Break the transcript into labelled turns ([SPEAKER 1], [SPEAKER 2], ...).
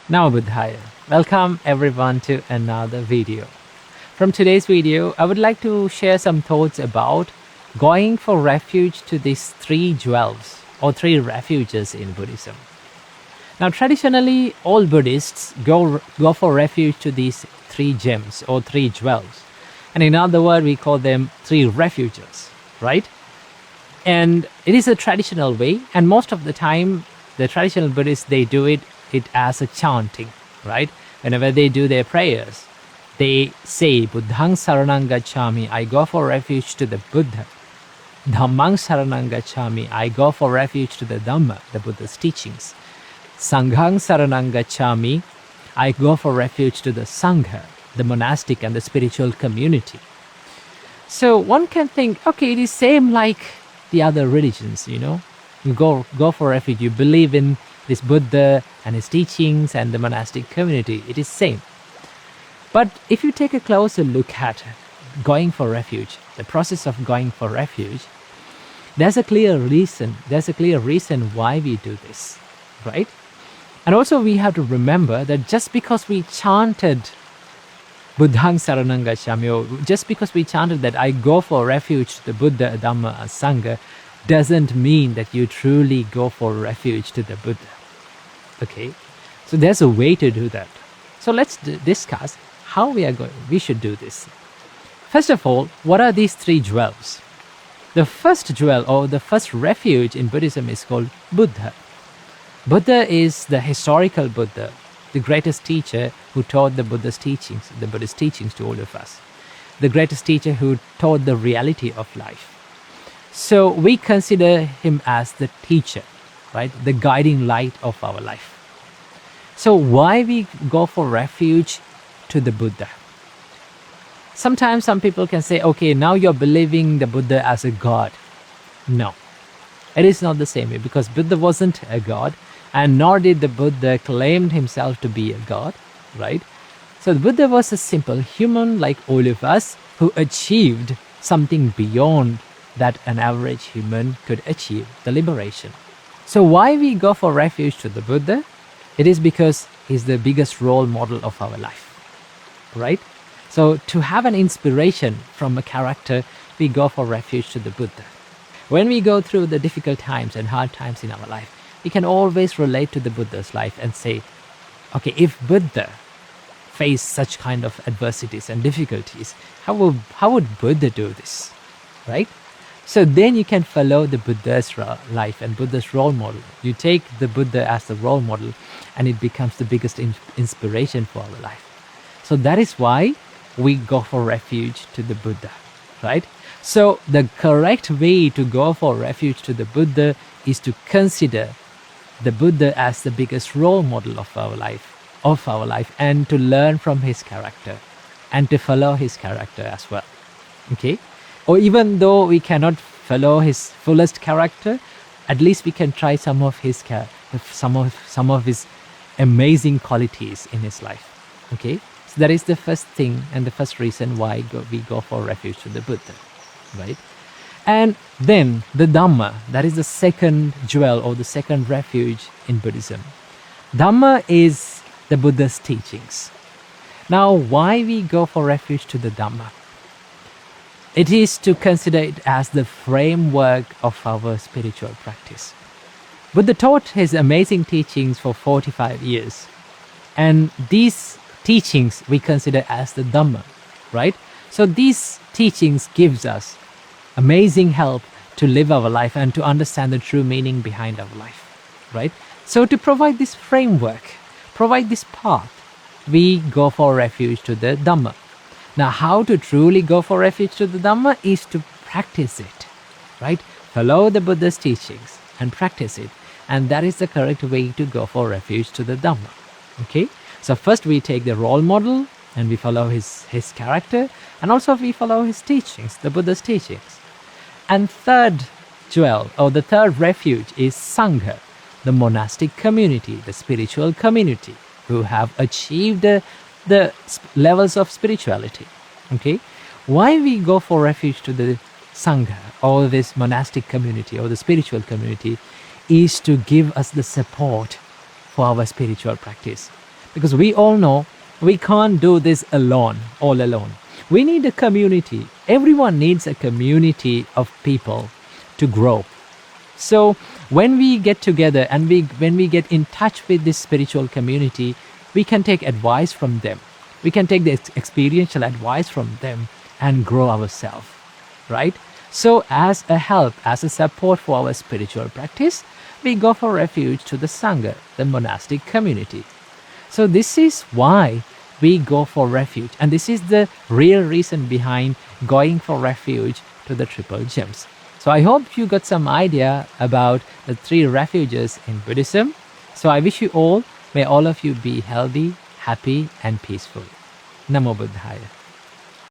[SPEAKER 1] Now Buddhaya. Welcome everyone to another video. From today's video, I would like to share some thoughts about going for refuge to these three jewels or three refuges in Buddhism. Now traditionally, all Buddhists go for refuge to these three gems or three jewels. And in other words, we call them three refuges, right? And it is a traditional way, and most of the time, the traditional Buddhists, they do it as a chanting, right? Whenever they do their prayers, they say, Buddhang Saranang Gacchami, I go for refuge to the Buddha. Dhammang Saranang Gacchami, I go for refuge to the Dhamma, the Buddha's teachings. Sanghang Saranang Gacchami, I go for refuge to the Sangha, the monastic and the spiritual community. So one can think, okay, it is same like the other religions, you go for refuge, you believe in this Buddha and his teachings and the monastic community, it is same. But if you take a closer look at going for refuge, the process of going for refuge, there's a clear reason why we do this, right? And also we have to remember that just because we chanted Buddhang Saranang Gacchami, or just because we chanted that I go for refuge to the Buddha, Dhamma and Sangha, doesn't mean that you truly go for refuge to the Buddha. Okay, so there's a way to do that. So let's discuss how we should do this. First of all, what are these three jewels? The first jewel or the first refuge in Buddhism is called Buddha. Buddha is the historical Buddha, the greatest teacher who taught the Buddhist teachings to all of us. The greatest teacher who taught the reality of life. So we consider him as the teacher, right? The guiding light of our life. So why we go for refuge to the Buddha? Sometimes some people can say, okay, now you're believing the Buddha as a god. No, it is not the same way, because Buddha wasn't a god, and nor did the Buddha claim himself to be a god, right? So the Buddha was a simple human like all of us who achieved something beyond that an average human could achieve, the liberation. So why we go for refuge to the Buddha? It is because he's the biggest role model of our life, right? So to have an inspiration from a character, we go for refuge to the Buddha. When we go through the difficult times and hard times in our life, we can always relate to the Buddha's life and say, okay, if Buddha faced such kind of adversities and difficulties, how would Buddha do this, right? So then you can follow the Buddha's life and Buddha's role model. You take the Buddha as the role model and it becomes the biggest inspiration for our life. So that is why we go for refuge to the Buddha, right? So the correct way to go for refuge to the Buddha is to consider the Buddha as the biggest role model of our life, and to learn from his character and to follow his character as well. Okay? Or even though we cannot follow his fullest character, at least we can try some of his amazing qualities in his life. Okay, so that is the first thing and the first reason why we go for refuge to the Buddha, right? And then the Dhamma, that is the second jewel or the second refuge in Buddhism. Dhamma is the Buddha's teachings. Now, why we go for refuge to the Dhamma? It is to consider it as the framework of our spiritual practice. Buddha taught his amazing teachings for 45 years. And these teachings we consider as the Dhamma, right? So these teachings gives us amazing help to live our life and to understand the true meaning behind our life, right? So to provide this framework, provide this path, we go for refuge to the Dhamma. Now, how to truly go for refuge to the Dhamma is to practice it, right? Follow the Buddha's teachings and practice it. And that is the correct way to go for refuge to the Dhamma, okay? So first we take the role model and we follow his character, and also we follow his teachings, the Buddha's teachings. And third jewel, or the third refuge, is Sangha, the monastic community, the spiritual community, who have achieved the levels of spirituality. Okay, why we go for refuge to the Sangha or this monastic community or the spiritual community is to give us the support for our spiritual practice. Because we all know we can't do this alone, all alone. We need a community. Everyone needs a community of people to grow. So when we get together and when we get in touch with this spiritual community, we can take advice from them. We can take the experiential advice from them and grow ourselves, right? So as a help, as a support for our spiritual practice, we go for refuge to the Sangha, the monastic community. So this is why we go for refuge. And this is the real reason behind going for refuge to the Triple Gems. So I hope you got some idea about the 3 refuges in Buddhism. So I wish you all, may all of you be healthy, happy and peaceful. Namo Buddhaya.